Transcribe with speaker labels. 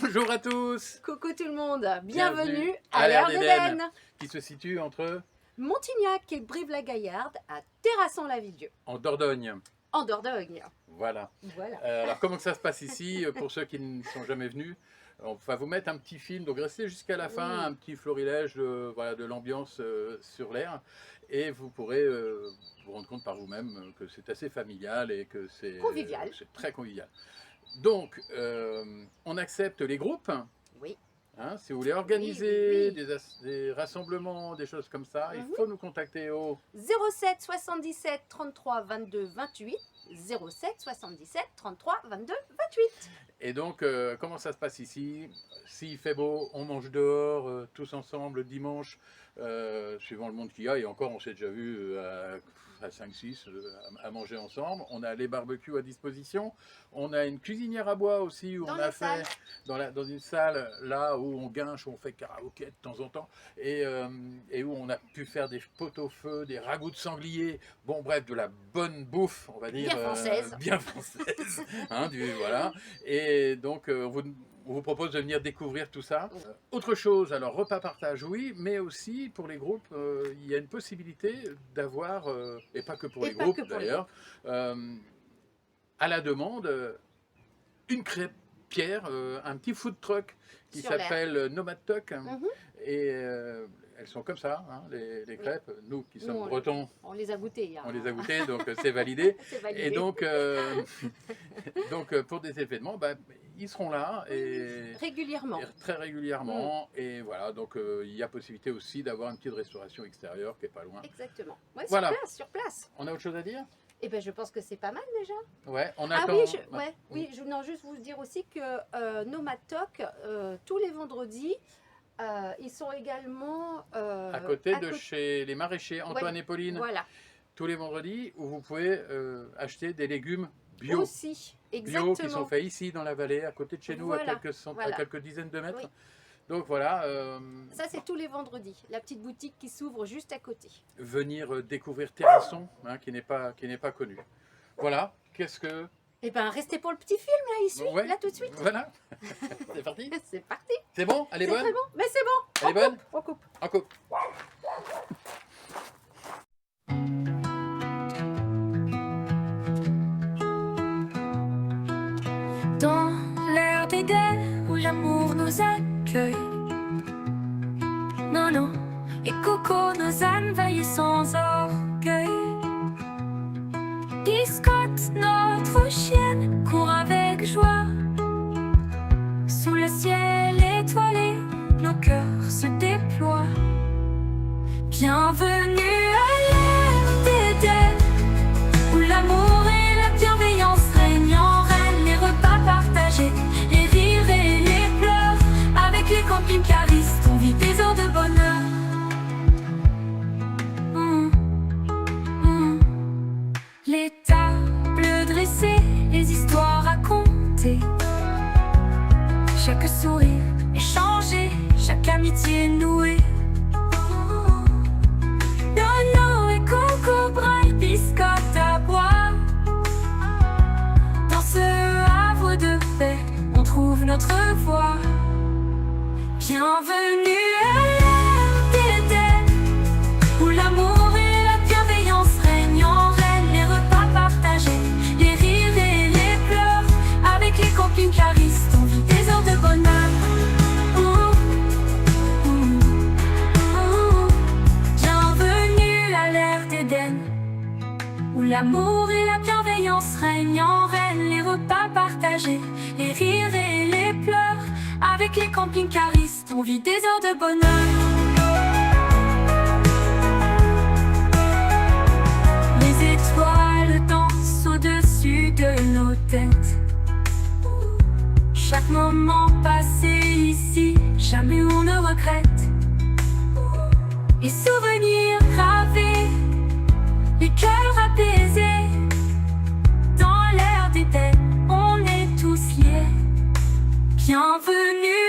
Speaker 1: Bonjour à tous.
Speaker 2: Coucou tout le monde, bienvenue
Speaker 1: à
Speaker 2: à
Speaker 1: l'Air
Speaker 2: l'Air
Speaker 1: d'Éden,
Speaker 2: d'Éden.
Speaker 1: qui se situe entre
Speaker 2: Montignac et Brive-la-Gaillarde à Terrasson-la-Villedieu,
Speaker 1: en Dordogne.
Speaker 2: en Dordogne.
Speaker 1: Voilà.
Speaker 2: Voilà.
Speaker 1: Alors comment ça se passe ici pour ceux qui ne sont jamais venus? On va vous mettre un petit film, donc restez jusqu'à la fin, un petit florilège de l'ambiance sur l'air, et vous pourrez vous rendre compte par vous-même que c'est assez familial et que c'est
Speaker 2: Convivial.
Speaker 1: C'est très convivial. Donc, on accepte les groupes.
Speaker 2: Oui.
Speaker 1: Hein, si vous voulez organiser
Speaker 2: Oui.
Speaker 1: des rassemblements, des choses comme ça, il faut nous contacter au
Speaker 2: 07 77 33 22 28. 07 77 33 22 28.
Speaker 1: Et donc, comment ça se passe ici? S'il fait beau, on mange dehors, tous ensemble, le dimanche, suivant le monde qu'il y a, et encore, on s'est déjà vu à 5-6 à manger ensemble. On a les barbecues à disposition. On a une cuisinière à bois aussi, où
Speaker 2: Dans
Speaker 1: on
Speaker 2: la
Speaker 1: a fait, dans une salle, là où on guinche, où on fait karaoké de temps en temps, et où on a pu faire des pot-au-feu, des ragoûts de sanglier, bon bref, de la bonne bouffe, on va dire.
Speaker 2: Bien française.
Speaker 1: Bien française. Hein, voilà. Et donc, on vous propose de venir découvrir tout ça. Autre chose, alors repas partage, oui, mais aussi pour les groupes, il y a une possibilité d'avoir, et pas que pour les groupes d'ailleurs, à la demande, une crêpière, un petit food truck qui s'appelle Nomad Tuck. Et elles sont comme ça, hein, les crêpes. Nous qui sommes bretons,
Speaker 2: on les a goûtées. Hein.
Speaker 1: On les a goûtées, donc c'est validé.
Speaker 2: Validé.
Speaker 1: Et donc, pour des événements, ils seront là et
Speaker 2: régulièrement.
Speaker 1: Et très régulièrement. Et voilà, donc il y a possibilité aussi d'avoir une petite restauration extérieure qui est pas loin.
Speaker 2: Exactement. Ouais,
Speaker 1: voilà.
Speaker 2: Sur place.
Speaker 1: On a autre chose à dire?
Speaker 2: Eh ben, je pense que c'est pas mal déjà.
Speaker 1: Ouais, on
Speaker 2: attend.
Speaker 1: attend.
Speaker 2: Je voulais juste vous dire aussi que Nomad Tuck, tous les vendredis, ils sont également
Speaker 1: à côté de chez les maraîchers Antoine et Pauline.
Speaker 2: Voilà.
Speaker 1: Tous les vendredis où vous pouvez acheter des légumes bio.
Speaker 2: Aussi, exactement.
Speaker 1: Bio qui sont faits ici dans la vallée, à côté de chez nous, à quelques dizaines de mètres.
Speaker 2: Oui.
Speaker 1: Donc voilà.
Speaker 2: Ça, c'est tous les vendredis. La petite boutique qui s'ouvre juste à côté.
Speaker 1: Venir découvrir Terrasson, hein, qui n'est pas connu. Voilà. Qu'est-ce que...
Speaker 2: Eh bien, restez pour le petit film, là, il suit, là, tout de suite.
Speaker 1: Voilà. C'est parti.
Speaker 2: C'est parti.
Speaker 1: C'est bon? Elle est bonne?
Speaker 2: C'est très bon. Mais c'est bon.
Speaker 1: Elle est bonne?
Speaker 2: On coupe.
Speaker 1: On coupe.
Speaker 3: Dans l'Air d'Éden où l'amour nous accueille, Nono et Coco, nos âmes veillent sans orgueil. Biscotte, notre chienne, court avec joie. Sous le ciel étoilé, nos cœurs se déploient. Bienvenue à l'Air d'Éden où l'amour et la bienveillance règnent en reine. Les repas partagés, les rires et les pleurs. Avec les camping-caristes, on vit des heures de bonheur. Les tables dressées, les histoires racontées. Chaque sourire échangé, chaque amitié nouée. Nono et Coco braillent, biscotte à boire. Dans ce havre de paix, on trouve notre voie. Bienvenue à l'Air d'Éden où l'amour et la bienveillance règnent en reine. Les repas partagés, les rires et les pleurs. Avec les camping-caristes, on vit des heures de bonheur. Bienvenue à l'Air d'Éden où l'amour et la bienveillance règnent en reine. Les repas partagés, les rires et les pleurs. Avec les camping-caristes, on vit des heures de bonheur. Les étoiles dansent au-dessus de nos têtes. Chaque moment passé ici, jamais on ne regrette. Les souvenirs gravés, les cœurs apaisés. Dans l'Air d'Éden, on est tous liés. Bienvenue